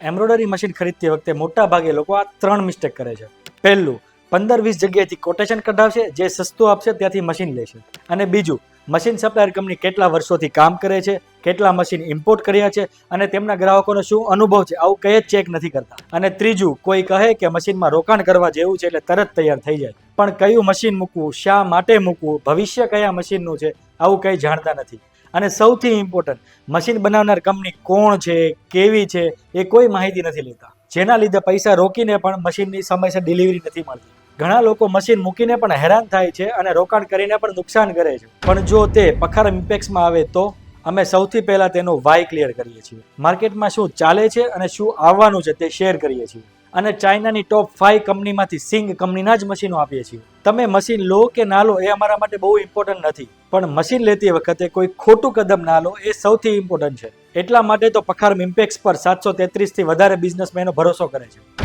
Embroidery machine ખરીદતી વખતે મોટા ભાગે લોકો આ 3 મિસ્ટેક કરે છે. પહેલું, 15-20 જગ્યાએથી કોટેશન કઢાવશે, જે સસ્તું આપશે ત્યાંથી મશીન લેશે. અને બીજું, મશીન સપ્લાયર કંપની કેટલા વર્ષોથી કામ કરે છે, કેટલા મશીન ઇમ્પોર્ટ કર્યા છે અને તેમના ગ્રાહકોનો શું અનુભવ છે, આવું કંઈ જ ચેક નથી કરતા. અને ત્રીજું, કોઈ કહે કે મશીનમાં રોકાણ કરવા જેવું છે એટલે તરત તૈયાર થઈ જાય, પણ કયું મશીન મૂકવું, શા માટે મૂકવું, ભવિષ્ય કયા મશીનનું છે, આવું કંઈ જાણતા નથી. અને સૌથી ઇમ્પોર્ટન્ટ, મશીન બનાવનાર કંપની કોણ છે, કેવી છે, એ કોઈ માહિતી નથી લેતા, જેના લીધે પૈસા રોકીને પણ મશીનની સમયસર ડિલિવરી નથી મળતી. ઘણા લોકો મશીન મૂકીને પણ હેરાન થાય છે અને રોકાણ કરીને પણ નુકસાન કરે છે. પણ જો તે પખાર ઇમ્પેક્સમાં આવે તો અમે સૌથી પહેલા તેનો વાય ક્લિયર કરીએ છીએ, માર્કેટમાં શું ચાલે છે અને શું આવવાનું છે તે શેર કરીએ છીએ, અને ચાઇનાની ટોપ 5 કંપનીમાંથી સિંગ કંપનીના જ મશીનો આપીએ છીએ. તમે મશીન લો કે ના લો એ અમારા માટે બહુ ઇમ્પોર્ટન્ટ નથી, પણ મશીન લેતી વખતે કોઈ ખોટું કદમ ના લો એ સૌથી ઇમ્પોર્ટન્ટ છે. એટલા માટે તો પખાર ઇમ્પેક્સ પર 733 થી વધારે બિઝનેસમેનો ભરોસો કરે છે.